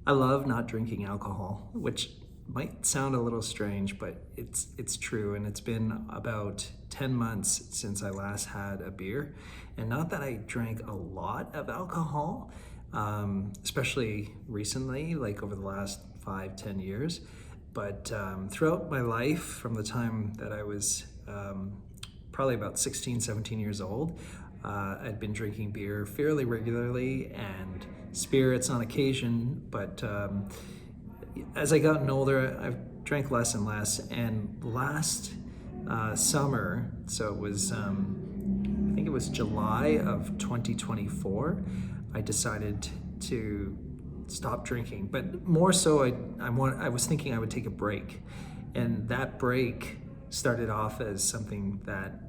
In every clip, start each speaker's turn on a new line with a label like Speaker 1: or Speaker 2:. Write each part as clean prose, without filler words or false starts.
Speaker 1: I love not drinking alcohol, which might sound a little strange, but it's true. And it's been about 10 months since I last had a beer. And not that I drank a lot of alcohol, especially recently, like over the last 5, 10 years. But throughout my life, from the time that I was probably about 16, 17 years old, I'd been drinking beer fairly regularly and spirits on occasion, but as I gotten older, I've drank less and less. And last summer, so it was, I think it was July of 2024, I decided to stop drinking. But more so, I was thinking I would take a break, and that break started off as something that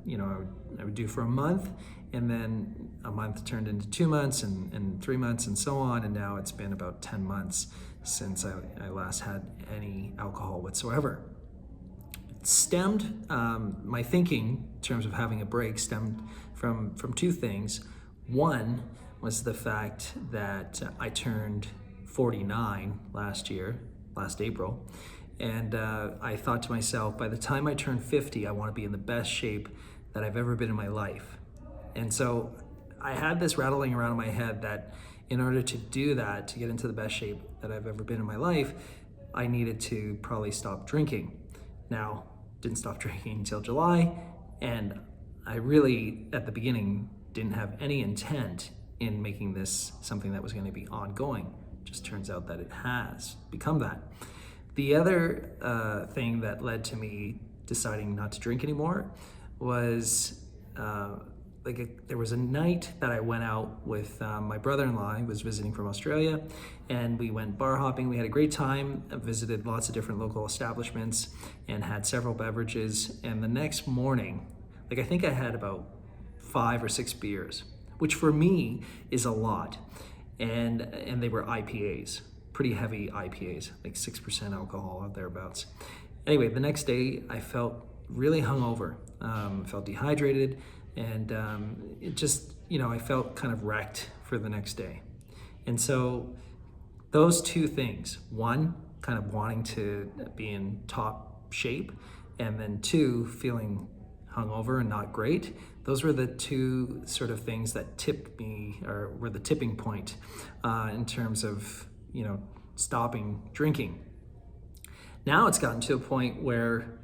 Speaker 1: I would do for a month, and then a month turned into 2 months and 3 months and so on, and now it's been about 10 months since I last had any alcohol whatsoever. It stemmed, my thinking in terms of having a break stemmed from two things. One was the fact that I turned 49 last April, and I thought to myself, by the time I turn 50, I want to be in the best shape that I've ever been in my life. And so I had this rattling around in my head that in order to do that, to get into the best shape that I've ever been in my life, I needed to probably stop drinking. Now, didn't stop drinking until July, and I really, at the beginning, didn't have any intent in making this something that was going to be ongoing. Just turns out that it has become that. The other thing that led to me deciding not to drink anymore was there was a night that I went out with my brother-in-law. He was visiting from Australia, and we went bar hopping. We had a great time, visited lots of different local establishments, and had several beverages. And the next morning, I think I had about 5 or 6 beers, which for me is a lot. And they were IPAs, pretty heavy IPAs, like 6% alcohol or thereabouts. Anyway, the next day I felt really hungover, felt dehydrated, and it just, I felt kind of wrecked for the next day. And so those two things, one, kind of wanting to be in top shape, and then two, feeling hungover and not great, those were the two sort of things that tipped me, or were the tipping point in terms of, stopping drinking. Now it's gotten to a point where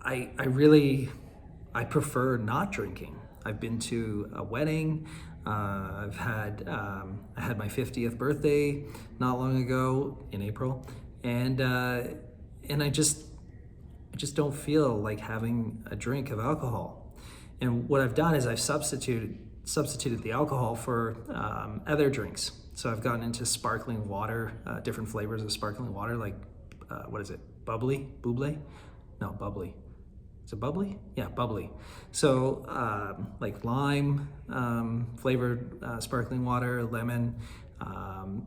Speaker 1: I prefer not drinking. I've been to a wedding. I had my 50th birthday not long ago in April, and I just don't feel like having a drink of alcohol. And what I've done is I've substituted the alcohol for other drinks. So I've gotten into sparkling water, different flavors of sparkling water, like what is it? Bubbly? No, bubbly. Is it bubbly? Yeah, bubbly. So like lime flavored sparkling water, lemon,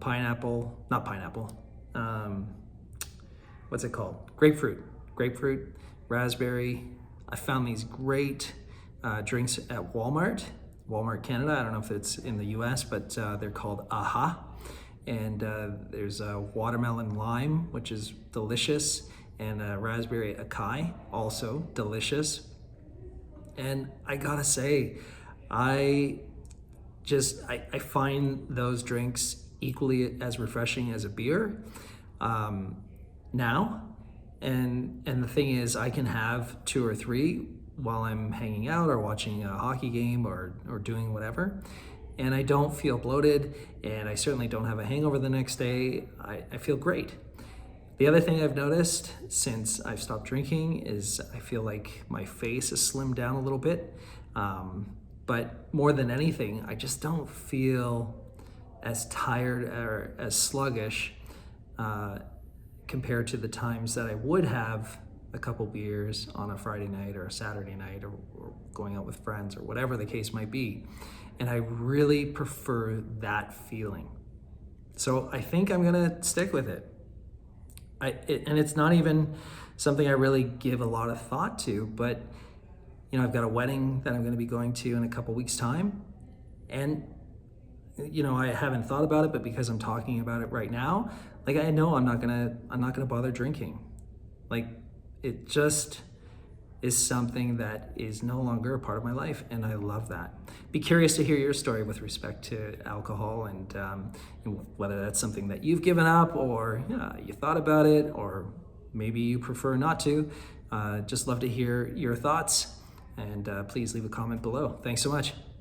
Speaker 1: pineapple, not pineapple. What's it called? Grapefruit, raspberry. I found these great drinks at Walmart Canada. I don't know if it's in the US, but they're called AHA. And there's a watermelon lime, which is delicious, and a raspberry acai, also delicious. And I gotta say, I find those drinks equally as refreshing as a beer now. And the thing is, I can have 2 or 3 while I'm hanging out or watching a hockey game or doing whatever. And I don't feel bloated, and I certainly don't have a hangover the next day. I feel great. The other thing I've noticed since I've stopped drinking is I feel like my face has slimmed down a little bit. But more than anything, I just don't feel as tired or as sluggish compared to the times that I would have a couple beers on a Friday night or a Saturday night, or going out with friends, or whatever the case might be. And I really prefer that feeling. So I think I'm gonna stick with it. And it's not even something I really give a lot of thought to, but I've got a wedding that I'm gonna be going to in a couple weeks' time. And I haven't thought about it, but because I'm talking about it right now, like I know I'm not gonna bother drinking. Like it just is something that is no longer a part of my life, and I love that. Be curious to hear your story with respect to alcohol, and whether that's something that you've given up, or you thought about it, or maybe you prefer not to. Just love to hear your thoughts, and please leave a comment below. Thanks so much.